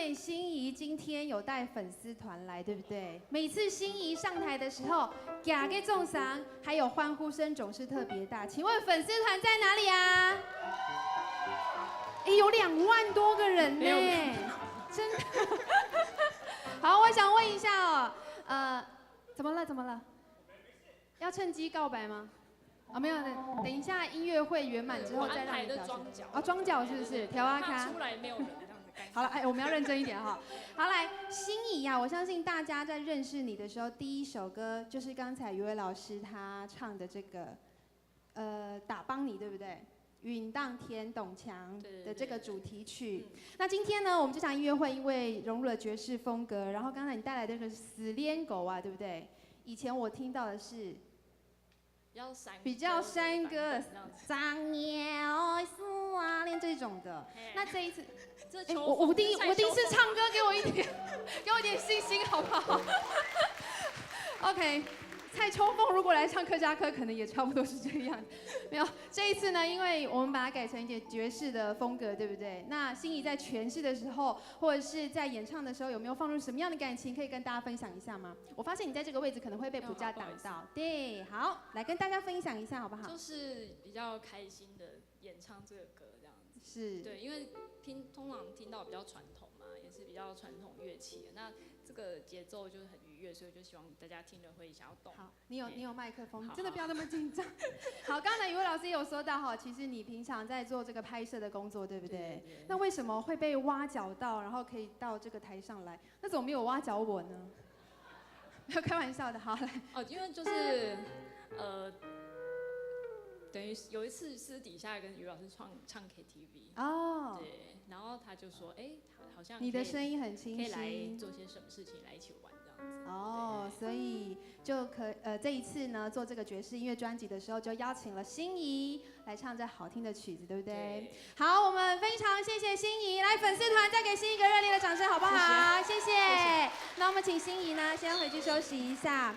现心仪今天有带粉丝团来，对不对？每次心仪上台的时候，假给重赏，还有欢呼声总是特别大。请问粉丝团在哪里啊？哎，有2万多个人呢，真的。好，我想问一下哦，怎么了？怎么了？要趁机告白吗？哦，没有，等一下音乐会圆满之后再让你表现。哦，装脚是不是？调啊卡。出来没有人这样子。好了，哎，我们要认真一点哈。好，来，心仪呀，我相信大家在认识你的时候，第一首歌就是刚才于伟老师他唱的这个，打帮你，对不对？允当天董强的这个主题曲。那今天呢，我们这场音乐会因为融入了爵士风格，然后刚才你带来的这个死练狗啊，对不对？以前我听到的是。比较山歌，张鸟思啊，练这种的。那这一次，我第一次唱歌，给我一点信心，好不好？OK， 蔡秋凤如果来唱客家歌，可能也差不多是这个样子。没有，这一次呢，因为我们把它改成一点爵士的风格，对不对？那心仪在诠释的时候，或者是在演唱的时候，有没有放入什么样的感情，可以跟大家分享一下吗？我发现你在这个位置可能会被普架挡到。对，好，来跟大家分享一下，好不好？就是比较开心的演唱这个歌这样子。是。对，因为通常听到比较传统嘛，也是比较传统乐器的，那这个节奏就是很愉悦，所以就希望大家听了会想要动。好，你有麦克风，真的不要那么紧张。好，刚才于伟老师也有说到哈，其实你平常在做这个拍摄的工作，对不对？那为什么会被挖角到，然后可以到这个台上来？那怎么没有挖角我呢？没有开玩笑的，好来。哦，因为就是等于有一次私底下跟于老师唱 KTV。哦。对，然后他就说，哎，好像你的声音很清晰，可以来做些什么事情，来一起玩这样子。哦，所以就这一次呢，做这个爵士音乐专辑的时候，就邀请了心仪来唱这好听的曲子，对不对？好，我们非常谢谢心仪，来粉丝团再给心仪一个热烈的掌声，好不好？谢谢。那我们请心仪呢，先回去休息一下。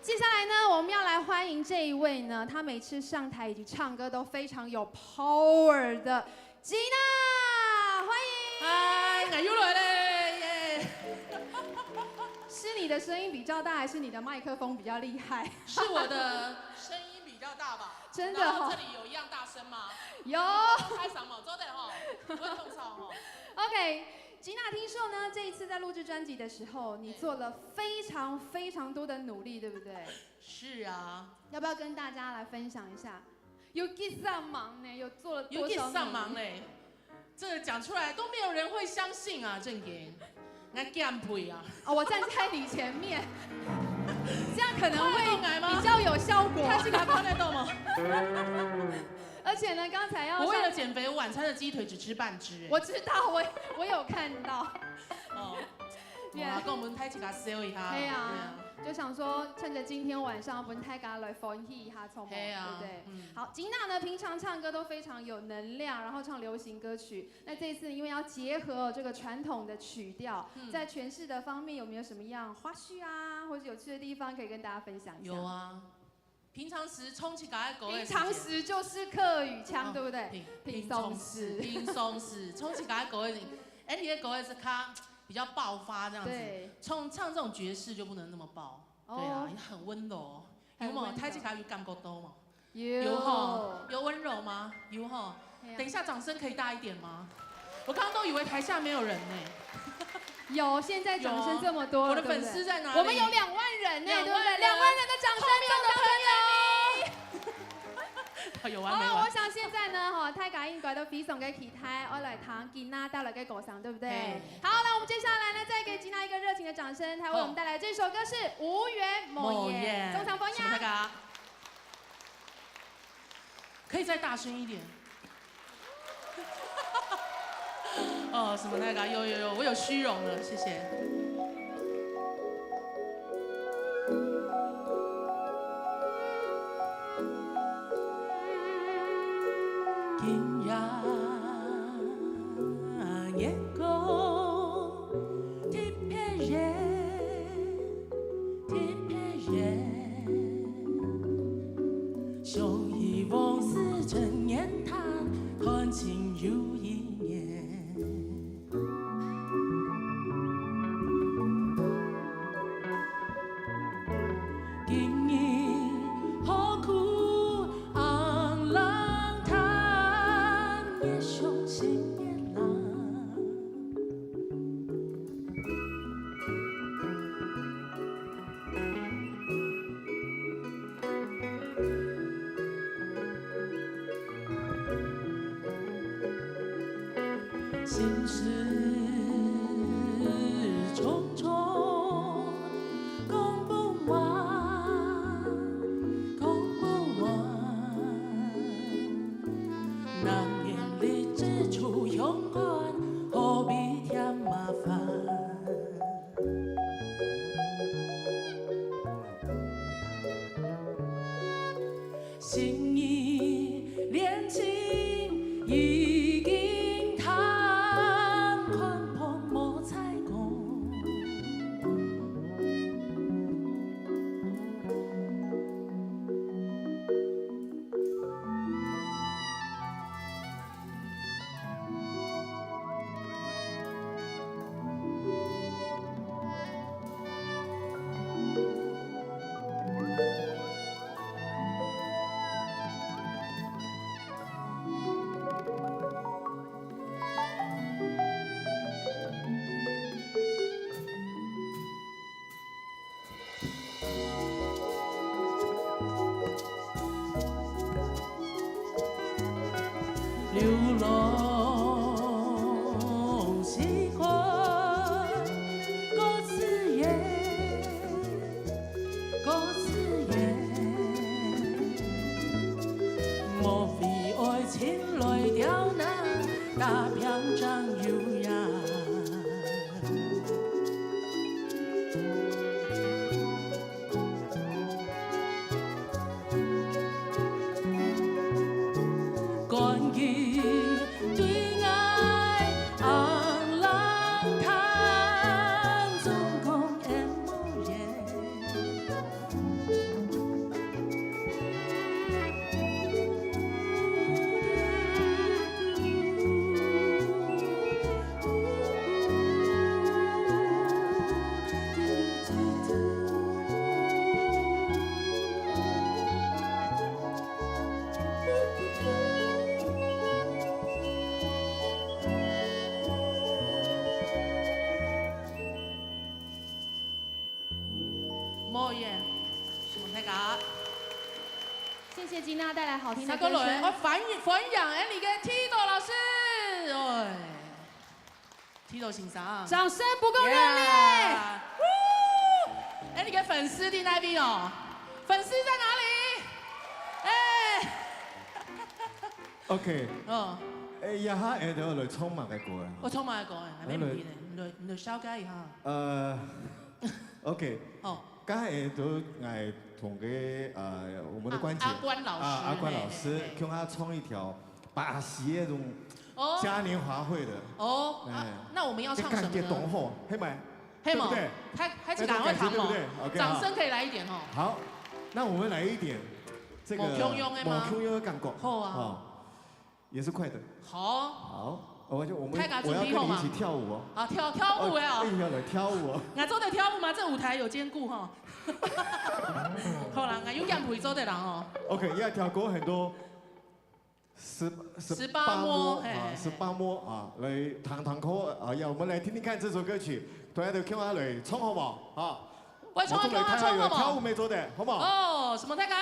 接下来呢，我们要来欢迎这一位呢，他每次上台以及唱歌都非常有 power 的吉娜，欢迎。嗨，我又来了耶！是你的声音比较大，还是你的麦克风比较厉害？是我的声音比较大吧？真的哈。这里有一样大声吗？有。开嗓嘛，周的哈，不会痛操哈。OK。吉娜，听说呢，这一次在录制专辑的时候，你做了非常多的努力，对不对？是啊。要不要跟大家来分享一下？有给上忙呢，有做了多少？有给上忙嘞，这个讲出来都没有人会相信啊，正言，那干配啊！哦，我站在你前面，这样可能会比较有效果。他是卡靠在动吗？而且呢，刚才我为了减肥，我晚餐的鸡腿只吃半只。我知道，我有看到。哦，哇，跟我们太起卡 sell 一下。对啊，就想说趁着今天晚上，我们太嘎来欢喜一下，对不对？好，吉娜呢，平常唱歌都非常有能量，然后唱流行歌曲。那这一次因为要结合这个传统的曲调，在诠释的方面有没有什么样花絮啊，或者有趣的地方可以跟大家分享一下？有啊。平常时冲起搞狗，平常时就是客语腔，对不对？平松时，冲起搞狗的，哎，你的狗是它比较爆发这样子，唱这种爵士就不能那么爆，对啊，很温柔。有吗？太极卡有感觉多吗？有哈，有温柔吗？有哈。等一下掌声可以大一点吗？我刚刚都以为台下没有人呢。有，现在掌声这么多，我的粉丝在哪里？我们有2万人呢，对不对？2万人的掌声，有完没完？好，我想现在呢，哈，太感应该都非常嘅期待，我来谈吉娜带来嘅歌声，对不对？好，那我们接下来呢，再给吉娜一个热情的掌声，她为我们带来这首歌是《无缘莫言》，中场风呀。可以再大声一点。哦，什么那个？有，我有虚荣了，谢谢。今夜夜空特别热，想以往事陈年谈，看情如一年。心意连情已经叹宽澎无彩讲，流浪是看各自缘，各自缘，莫非爱情来刁难，大篇章优雅。关于对爱昂浪叹，总讲的无言。莫言，蒙太嘎。谢谢金娜带来好听的三个人，歌声。我反扬哎，你嘅 Tito 老师，哎，Tito 欣赏，掌声不够热烈。哎，你嘅粉丝在那边哦，粉丝在哪里？哎 OK， 哦，誒一下誒就來衝埋嘅歌我充滿講嘅，係咩唔見嘅？唔來小解一下。OK，哦，剛才都係同嘅我們的關姐阿關老師，阿關老師，叫他衝一條巴西那種嘉年華會的。哦，那我們要唱什麼呢？感覺懂吼，係咪？黑毛，對，開始趕快唱哦，掌聲可以來一點哦。好，那我們來一點這個某 Q 用的嗎？某 Q 用的感覺。好啊，也是快的。好。好，我要跟你一起跳舞哦。啊，跳舞的哦。要來跳舞哦。俺做得跳舞嘛，這舞台有兼顧哈。好啦，俺有樣陪做的人哦。OK，要跳過很多18摸啊，18摸啊，來堂口啊，要我們來聽聽看這首歌曲，大家都聽下來衝好不好？啊，我衝啊，衝好不好？跳舞沒做的，好不好？哦，什麼大家？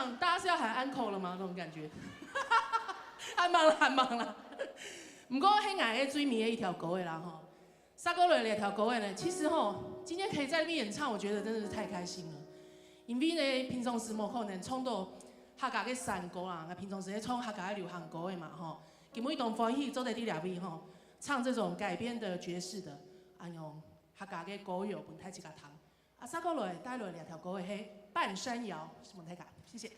像大家是要喊 uncle 了吗？那种感觉。喊忙了，喊忙了。不过迄眼的水面的一条狗的啦吼，沙沟人两条狗的呢，其实吼，今天可以在那边演唱，我觉得真的是太开心了。因为呢，平常时无可能创到客家嘅山歌啦，平常时咧创客家嘅流行歌的嘛吼。今每当欢喜做在第两位吼，唱这种改编的爵士的，用客家嘅歌谣本太一家唱。沙沟来带来两条狗的迄半山摇，是本太家，谢谢。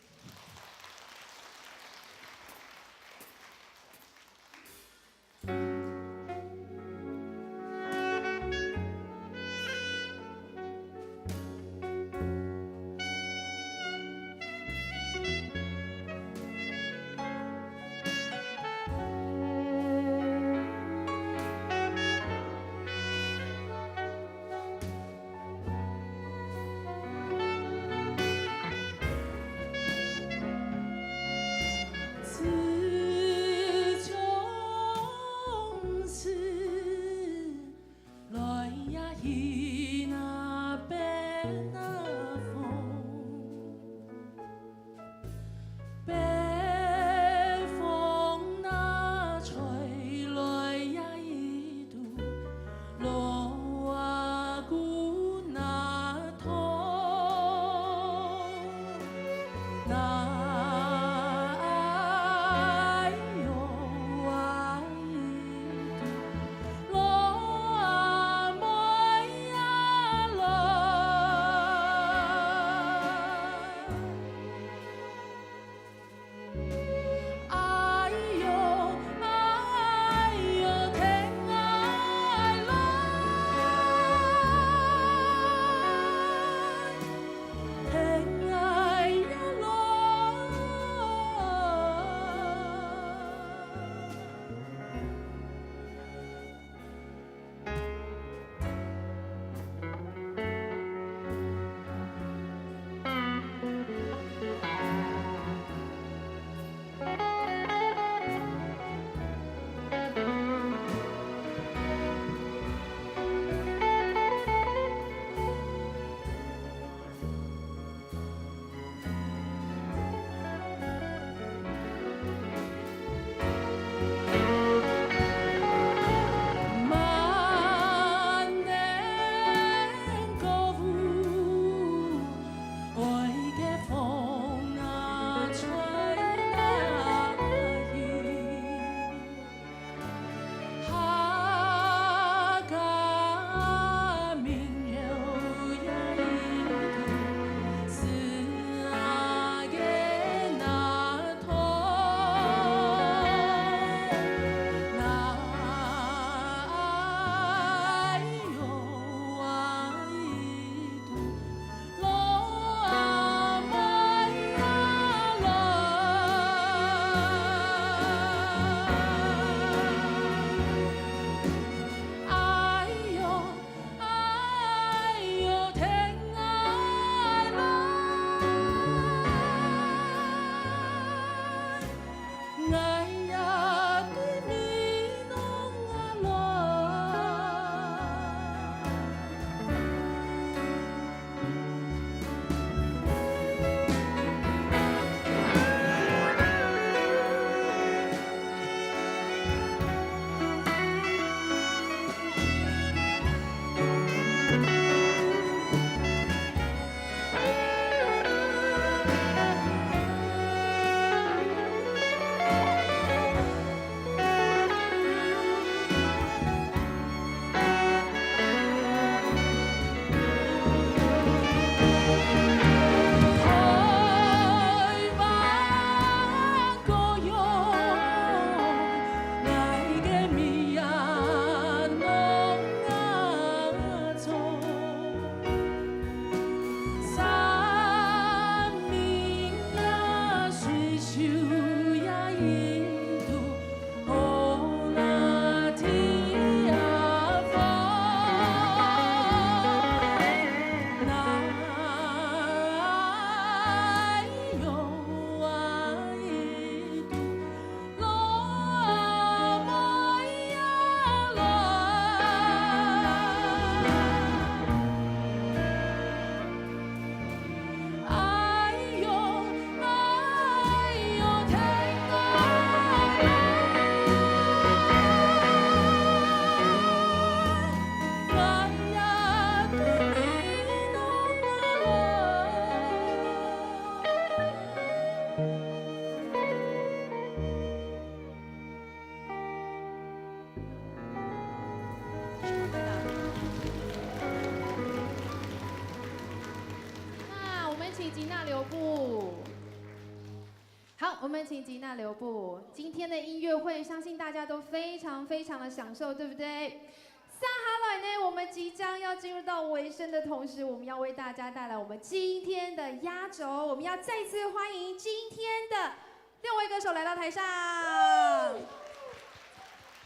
我们请吉娜留步。今天的音乐会，相信大家都非常的享受，对不对？接下来呢，我们即将要进入到尾声的同时，我们要为大家带来我们今天的压轴。我们要再次欢迎今天的6位歌手来到台上。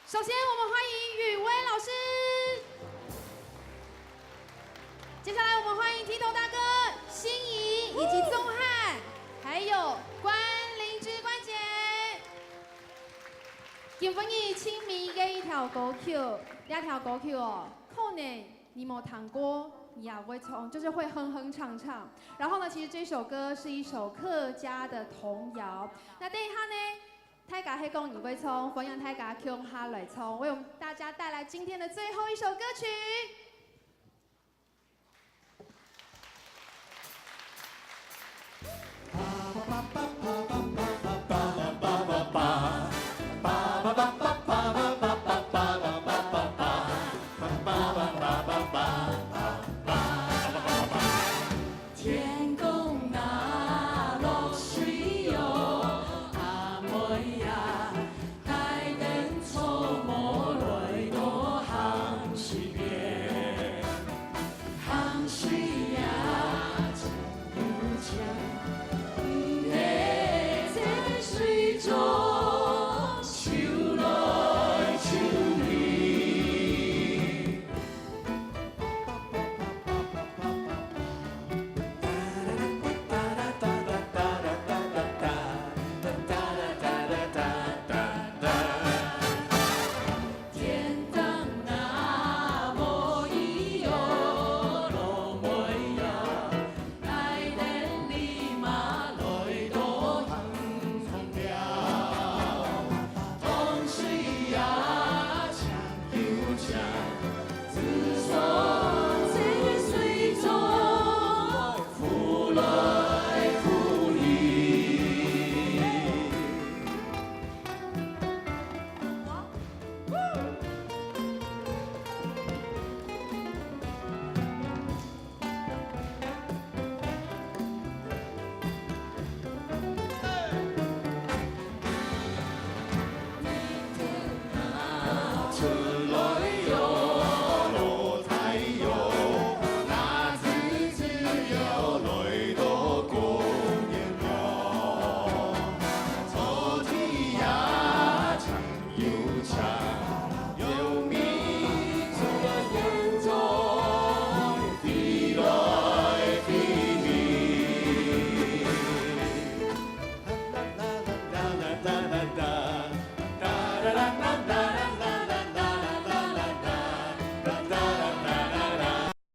首先，我们欢迎宇威老师。接下来，我们欢迎剃头大哥心怡以及宗翰，还有关灵芝关姐。今晡日亲密的一条歌曲，这条歌曲哦，可能你没听过，你也会从就是会哼哼唱唱。然后呢，其实这首歌是一首客家的童谣。那等一下呢，大家会讲你会从，欢迎大家向下来唱，为我们大家带来今天的最后一首歌曲。